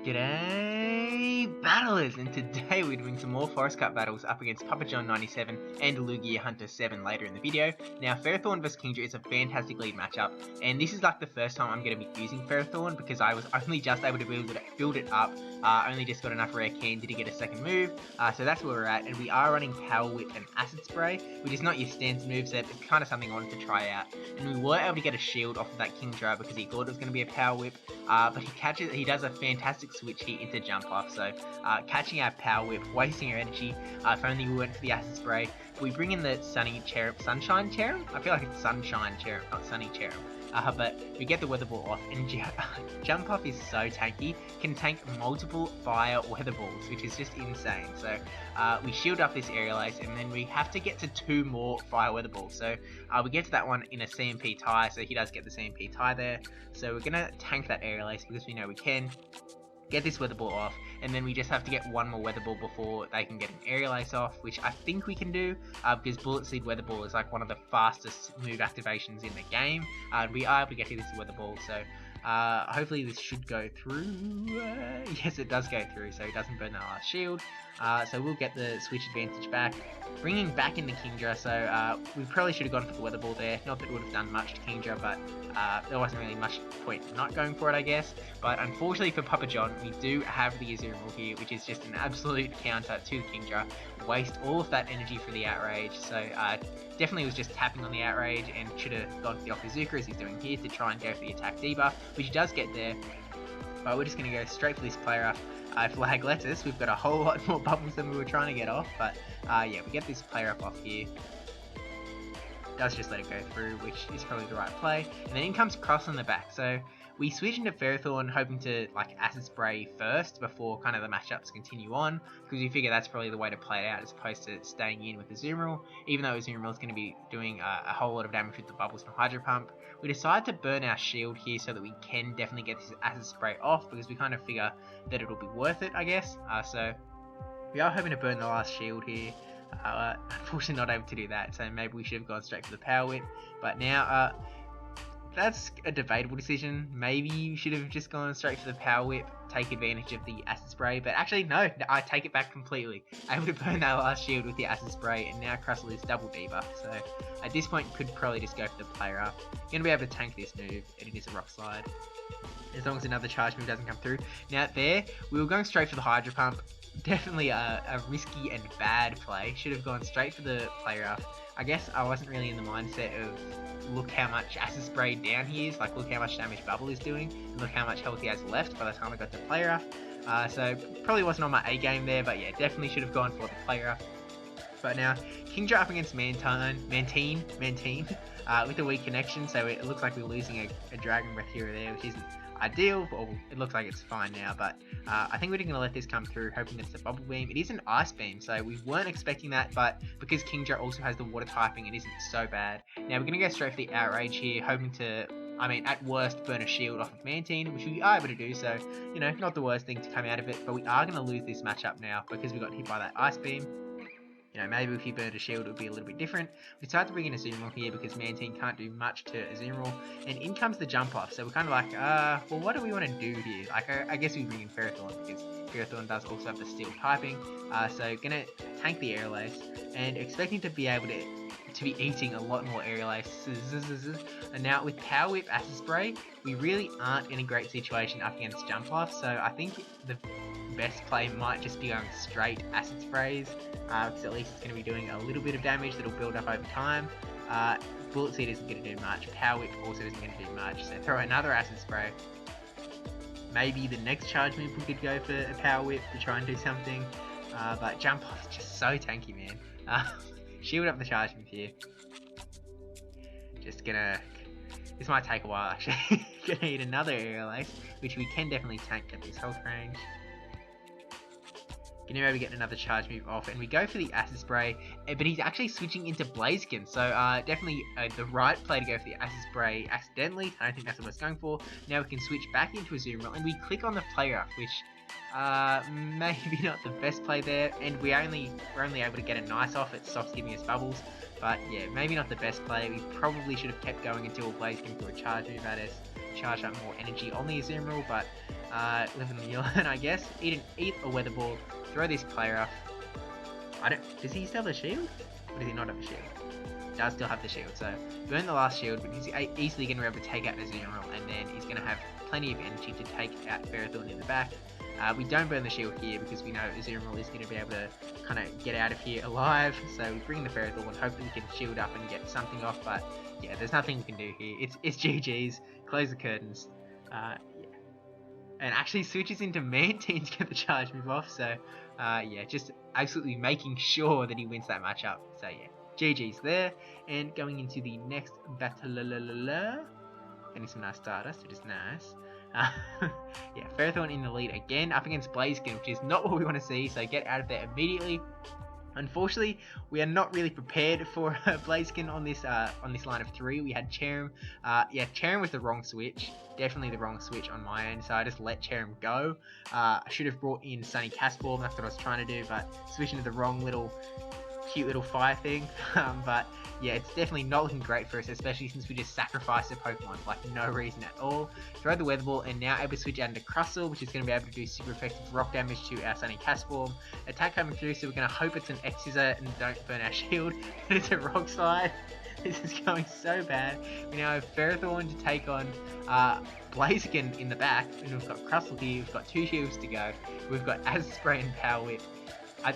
G'day battlers, and today we're doing some more Forest Cup battles up against PapaJohn97 and Lugia Hunter 7 later in the video. Now Ferrothorn vs Kingdra is a fantastic lead matchup, and this is like the first time I'm going to be using Ferrothorn because I was only just able to build it up, only just got enough rare candy to get a second move, so that's where we're at, and we are running Power Whip and Acid Spray, which is not your standard moveset. It's kind of something I wanted to try out, and we were able to get a shield off of that Kingdra because he thought it was going to be a Power Whip, but he does a fantastic switch here into jump off, so catching our Power Whip, wasting our energy. If only we went for the Acid Spray. We bring in the Sunshine Cherub? I feel like it's Sunshine Cherub, not Sunny Cherub. But we get the Weather Ball off, and Jump Off is so tanky, can tank multiple Fire Weather Balls, which is just insane. So we shield up this Aerial Ace, and then we have to get to 2 more Fire Weather Balls. So we get to that one in a CMP tie, so he does get the CMP tie there. So we're going to tank that Aerial Ace because we know we can. Get this Weather Ball off, and then we just have to get 1 more Weather Ball before they can get an Aerial Ace off, which I think we can do, because Bullet Seed Weather Ball is like one of the fastest move activations in the game, and we are able to get to this Weather Ball, so hopefully this should go through. Yes, it does go through, so it doesn't burn that last shield, so we'll get the switch advantage back. Bringing back in the Kingdra, so we probably should have gone for the Weather Ball there, not that it would have done much to Kingdra, but there wasn't really much point not going for it, I guess. But unfortunately for PapaJohn, we do have the Azumarill here, which is just an absolute counter to the Kingdra. Waste all of that energy for the Outrage, so definitely was just tapping on the Outrage and should have gone for the Okazuka as he's doing here to try and go for the attack debuff, which he does get there. But we're just going to go straight for this player up. If Lag lets us, we've got a whole lot more bubbles than we were trying to get off, but yeah, we get this player up off here. Does just let it go through, which is probably the right play. And then in comes Cross on the back, so we switch into Ferrothorn hoping to like Acid Spray first before kind of the matchups continue on, because we figure that's probably the way to play it out as opposed to staying in with the Azumarill, even though Azumarill is going to be doing a whole lot of damage with the bubbles from Hydro Pump. We decide to burn our shield here so that we can definitely get this Acid Spray off, because we kind of figure that it'll be worth it, I guess. So we are hoping to burn the last shield here. Unfortunately not able to do that, so maybe we should have gone straight for the Power Whip, but now that's a debatable decision. Maybe you should have just gone straight for the Power Whip, take advantage of the Acid Spray, but actually no, I take it back completely. Able to burn that last shield with the Acid Spray, and now Crustle is double debuff, so at this point you could probably just go for the player up. You're going to be able to tank this move, and it is a Rock Slide, as long as another charge move doesn't come through. Now there, we were going straight for the Hydro Pump. Definitely a risky and bad play. Should have gone straight for the player up. I guess I wasn't really in the mindset of look how much Acid Spray down he is, like look how much damage Bubble is doing, and look how much health he has left by the time I got the player up. So probably wasn't on my A game there, but yeah, definitely should have gone for the player up. But now, Kingdra up against Mantine with a weak connection, so it looks like we're losing a Dragon Breath here or there, which isn't ideal, but it looks like it's fine now, but I think we're going to let this come through, hoping that it's a Bubble Beam. It is an Ice Beam, so we weren't expecting that, but because Kingdra also has the Water typing, it isn't so bad. Now we're going to go straight for the Outrage here, hoping to, I mean, at worst, burn a shield off of Mantine, which we are able to do, so, you know, not the worst thing to come out of it, but we are going to lose this matchup now, because we got hit by that Ice Beam. You know, maybe if he burned a shield it would be a little bit different. We decided to bring in a Azumarill here because Mantine can't do much to Azumarill. And in comes the jump off, so we're kind of like, well, what do we want to do here? Like, I guess we bring in Ferrothorn because Ferrothorn does also have the steel typing. So gonna tank the Aerial Ace and expecting to be able to be eating a lot more Aerial Aces. And now with Power Whip, Acid Spray, we really aren't in a great situation up against jump off. So I think the best play might just be going straight Acid Sprays, because at least it's going to be doing a little bit of damage that'll build up over time. Bullet Seed isn't going to do much, Power Whip also isn't going to do much, so throw another Acid Spray. Maybe the next charge move we could go for a Power Whip to try and do something, but Jump Off is just so tanky, man. Shield up the charge move here. Just gonna, this might take a while actually. Gonna need another Aerial Ace, which we can definitely tank at this health range. Gonna maybe get another charge move off, and we go for the Acid Spray, but he's actually switching into Blaziken, so definitely the right play to go for the Acid Spray accidentally. I don't think that's what I was going for. Now we can switch back into Azumarill, and we click on the player up, which maybe not the best play there, and we're only able to get a nice off. It stops giving us bubbles, but yeah, maybe not the best play. We probably should have kept going until Blaziken threw a charge move at us, charge up more energy on the Azumarill, but Live in the yawn, I guess. Eat a weather ball. Throw this player off. Does he still have a shield? Or does he not have a shield? Does still have the shield, so burn the last shield, but he's easily going to be able to take out Azumarill, and then he's going to have plenty of energy to take out Ferrothorn in the back. We don't burn the shield here because we know Azumarill is going to be able to kind of get out of here alive, so we bring the Ferrothorn, hopefully we can shield up and get something off, but yeah, there's nothing we can do here. It's GG's, close the curtains, yeah. And actually switches into Mantine to get the charge move off, so yeah, just absolutely making sure that he wins that matchup, so yeah. GG's there, and going into the next battle, getting some nice Stardust, which is nice. Yeah, Ferrothorn in the lead again, up against Blaziken, which is not what we want to see, so get out of there immediately. Unfortunately, we are not really prepared for Blaziken on this line of 3. We had Cherim. Yeah, Cherim was the wrong switch. Definitely the wrong switch on my end, so I just let Cherim go. I should have brought in Sunny Castform, that's what I was trying to do, but switching to the wrong cute little fire thing. But yeah, it's definitely not looking great for us, especially since we just sacrificed a Pokemon for like no reason at all. Throw the Weather Ball, and now able to switch out into Crustle, which is going to be able to do super effective rock damage to our Sunny Castform. Attack coming through, so we're going to hope it's an X-Scissor and don't burn our shield, but it's a Rock Slide. This is going so bad. We now have Ferrothorn to take on Blaziken in the back, and we've got Crustle here. We've got 2 shields to go. We've got Acid Spray and Power Whip.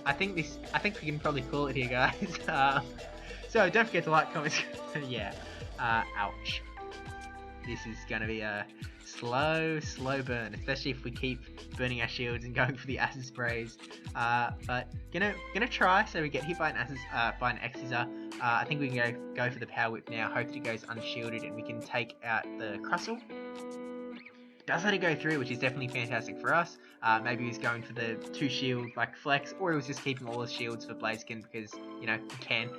I think we can probably call it here, guys. So don't forget to like, comment, yeah. Ouch. This is gonna be a slow burn, especially if we keep burning our shields and going for the acid sprays. But gonna try. So we get hit by an X-Scissor. I think we can go for the Power Whip now. Hopefully it goes unshielded and we can take out the Crustle. Does let it go through, which is definitely fantastic for us. Maybe he's going for the 2 shield like flex, or he was just keeping all his shields for Blaziken because, you know, he can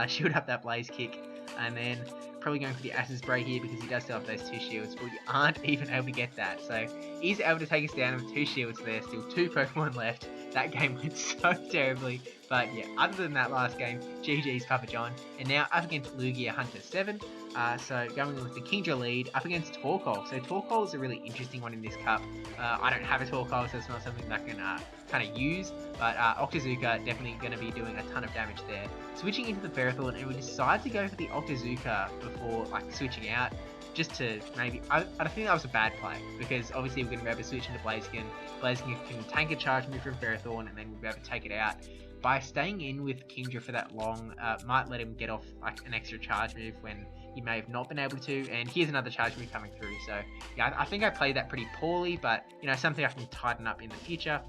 shield up that Blaze Kick. And then probably going for the Acid Spray here because he does still have those 2 shields, but we aren't even able to get that. So he's able to take us down with 2 shields there, still 2 Pokemon left. That game went so terribly. But yeah, other than that last game, GG's Papa John. And now up against Lugia Hunter 7. So going with the Kingdra lead up against Torkoal. So Torkoal is a really interesting one in this cup. I don't have a Torkoal, so it's not something that I can kind of use. But Octazooka definitely going to be doing a ton of damage there. Switching into the Ferrothorn, and we decide to go for the Octazooka before like switching out. Just to maybe, I think that was a bad play, because obviously we're going to be able to switch into Blaziken. Blaziken can tank a charge move from Ferrothorn, and then we'll be able to take it out. By staying in with Kingdra for that long, might let him get off like an extra charge move when he may have not been able to, and here's another charge move coming through. So yeah, I think I played that pretty poorly, but you know, something I can tighten up in the future.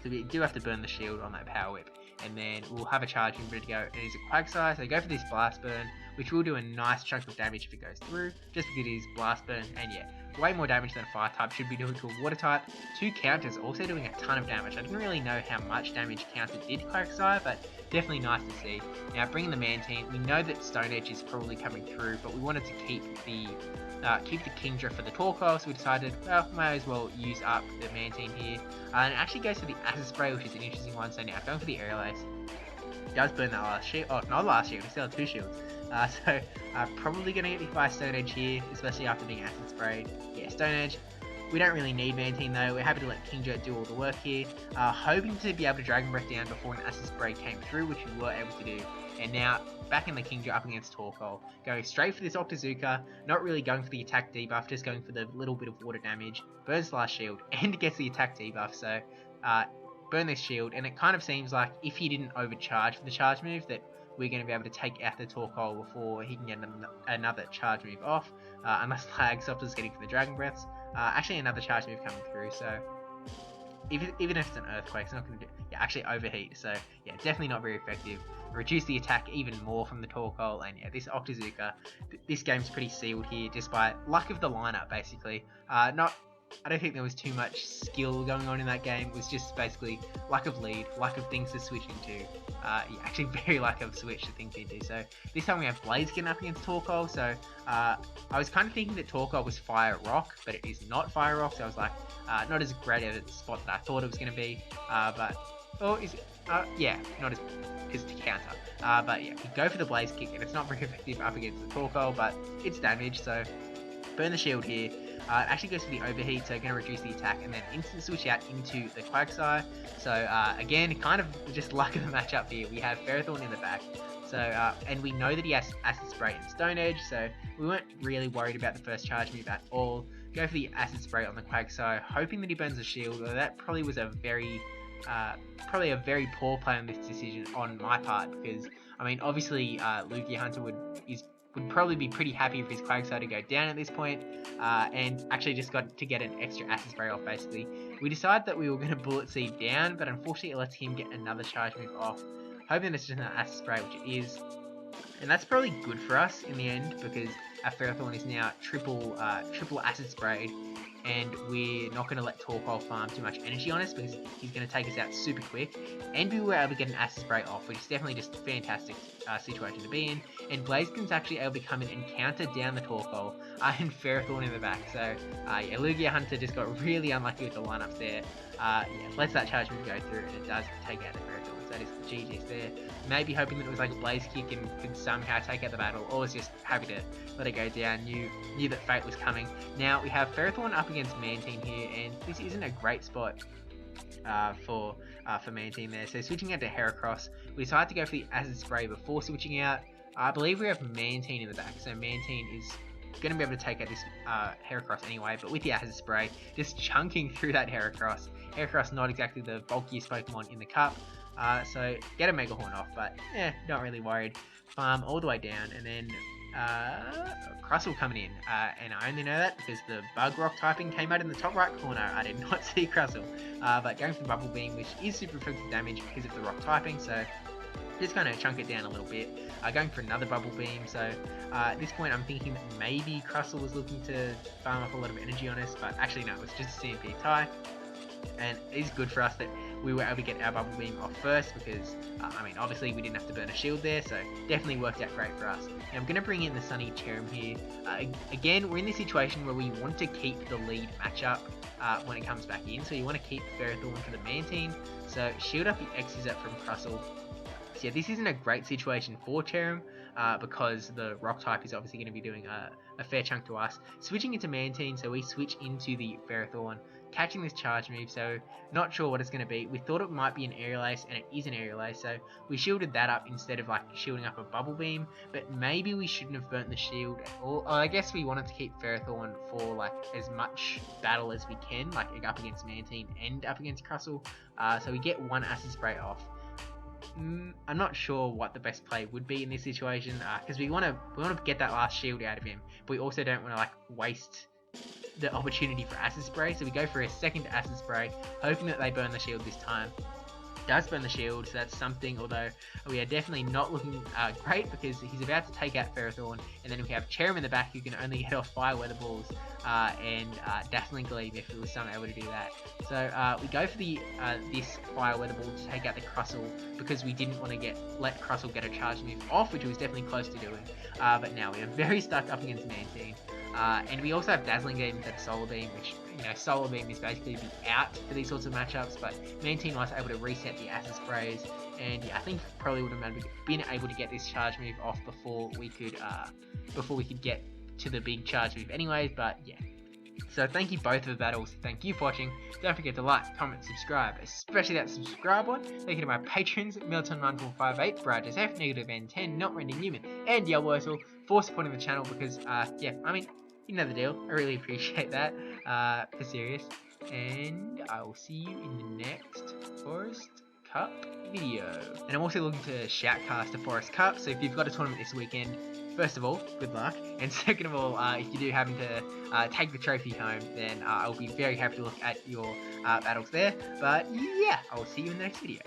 So we do have to burn the shield on that Power Whip, and then we'll have a charge move ready to go. And it's a Quagsire, so go for this Blast Burn, which will do a nice chunk of damage if it goes through, just because it is Blast Burn, and yeah, way more damage than a Fire type should be doing to a Water type. 2 counters also doing a ton of damage. I didn't really know how much damage counter did Quagsire, but definitely nice to see. Now bringing the Mantine, we know that Stone Edge is probably coming through, but we wanted to keep the Kingdra for the Torkoal, so we decided, well, might as well use up the Mantine here. And it actually goes for the Acid Spray, which is an interesting one, so now going for the Aerial Ace. Does burn that last shield. Oh, not last shield, we still have 2 shields. So probably going to get hit by Stone Edge here, especially after being Acid Sprayed. Yeah, Stone Edge. We don't really need Mantine though, we're happy to let Kingdra do all the work here. Hoping to be able to Dragon Breath down before an Acid Spray came through, which we were able to do. And now, back in the Kingdra up against Torkoal. Going straight for this Octazooka, not really going for the attack debuff, just going for the little bit of water damage. Burns last shield, and gets the attack debuff, so burn this shield. And it kind of seems like if he didn't overcharge for the charge move, that we're going to be able to take out the Torkoal before he can get another charge move off, unless Lagsoft is getting for the Dragon Breaths. Actually another charge move coming through, so even if it's an Earthquake, it's not going to do, yeah, actually Overheat, so yeah, definitely not very effective. Reduce the attack even more from the Torkoal, and yeah, this Octazooka, this game's pretty sealed here, just by luck of the lineup, basically. I don't think there was too much skill going on in that game. It was just basically lack of lead, lack of things to switch into. Yeah, actually very lack of switch to things into. So this time we have Blaziken up against Torkoal. So I was kind of thinking that Torkoal was Fire Rock, but it is not Fire Rock. So I was like, not as great a spot that I thought it was going to be. Yeah, not as because to counter. But yeah, we go for the Blaze Kick, and it's not very effective up against the Torkoal, but it's damage. So burn the shield here. It actually goes for the overheat, so going to reduce the attack, and then instant switch out into the Quagsire. So again, kind of just luck of the matchup here. We have Ferrothorn in the back. So, and we know that he has Acid Spray and Stone Edge, so we weren't really worried about the first charge move at all. Go for the Acid Spray on the Quagsire, hoping that he burns the shield, although that probably was a very poor play on this decision on my part, because, I mean, obviously, Lugia Hunter would probably be pretty happy for his Quagsire to go down at this point, and actually just got to get an extra Acid Spray off, basically. We decided that we were going to Bullet Seed down, but unfortunately it lets him get another charge move off, hoping it's just an Acid Spray, which it is. And that's probably good for us in the end, because our Ferrothorn is now triple Acid Sprayed, and we're not going to let Torkoal farm too much energy on us, because he's going to take us out super quick, and we were able to get an Acid Spray off, which is definitely just a fantastic situation to be in. And Blaziken's actually able to come in and counter down the Torkoal, and Ferrothorn in the back. So yeah, Lugia Hunter just got really unlucky with the lineups there. Yeah, lets that charge move go through, and it does take out the Ferrothorn. So that is the GG's there. Maybe hoping that it was like a Blaze Kick and could somehow take out the battle, or was just happy to let it go down, knew that fate was coming. Now we have Ferrothorn up against Mantine here, and this isn't a great spot for Mantine there. So switching out to Heracross, we decided to go for the Acid Spray before switching out. I believe we have Mantine in the back, so Mantine is going to be able to take out this Heracross anyway, but with the Acid Spray, just chunking through that Heracross. Heracross not exactly the bulkiest Pokemon in the cup, so get a Mega Horn off, but not really worried. Farm all the way down, and then Crustle coming in, and I only know that because the Bug Rock typing came out in the top right corner. I did not see Crustle, but going for the Bubble Beam, which is super effective damage because of the rock typing, so just kind of chunk it down a little bit. Going for another Bubble Beam, so at this point I'm thinking that maybe Crustle was looking to farm up a lot of energy on us, but actually no, it was just a CMP tie. And it is good for us that we were able to get our Bubble Beam off first, because, I mean, obviously we didn't have to burn a shield there, so definitely worked out great for us. Now I'm going to bring in the Sunny Cherrim here. Again, we're in this situation where we want to keep the lead matchup when it comes back in, so you want to keep Ferrothorn for the Mantine, so shield up the Exocet from Crustle. So yeah, this isn't a great situation for Cherrim, because the rock type is obviously going to be doing a fair chunk to us. Switching into Mantine, so we switch into the Ferrothorn, catching this charge move, so not sure what it's going to be. We thought it might be an Aerial Ace, and it is an Aerial Ace, so we shielded that up instead of like shielding up a Bubble Beam, but maybe we shouldn't have burnt the shield at all. I guess we wanted to keep Ferrothorn for like as much battle as we can, like up against Mantine and up against Crustle, so we get one Acid Spray off. I'm not sure what the best play would be in this situation, because we want to get that last shield out of him, but we also don't want to like waste the opportunity for Acid Spray, so we go for a second Acid Spray, hoping that they burn the shield this time. Does burn the shield, so that's something, although we are definitely not looking great, because he's about to take out Ferrothorn, and then we have Cherrim in the back who can only get off Fire Weather Balls, and Dazzling Gleam if it was somehow able to do that. So we go for the this Fire Weather Ball to take out the Crustle, because we didn't want to let Crustle get a charge move off, which was definitely close to doing, but now we are very stuck up against Mantine. And we also have Dazzling Gleam instead of Solar Beam, which, you know, Solar Beam is basically the out for these sorts of matchups, but Mantine was able to reset the Acid Sprays, and yeah, I think probably would have been able to get this charge move off before we could get to the big charge move anyways, but yeah. So thank you both for the battles, thank you for watching, don't forget to like, comment, subscribe, especially that subscribe one. Thank you to my patrons, Milton1458, brajSF, -N10, NotRandyN3wman and Yahwertle for supporting the channel, because yeah, I mean, you know the deal, I really appreciate that, for serious, and I will see you in the next Forest Cup video. And I'm also looking to shoutcast a Forest Cup, so if you've got a tournament this weekend, first of all, good luck, and second of all, if you do happen to take the trophy home, then I'll be very happy to look at your battles there. But yeah, I will see you in the next video.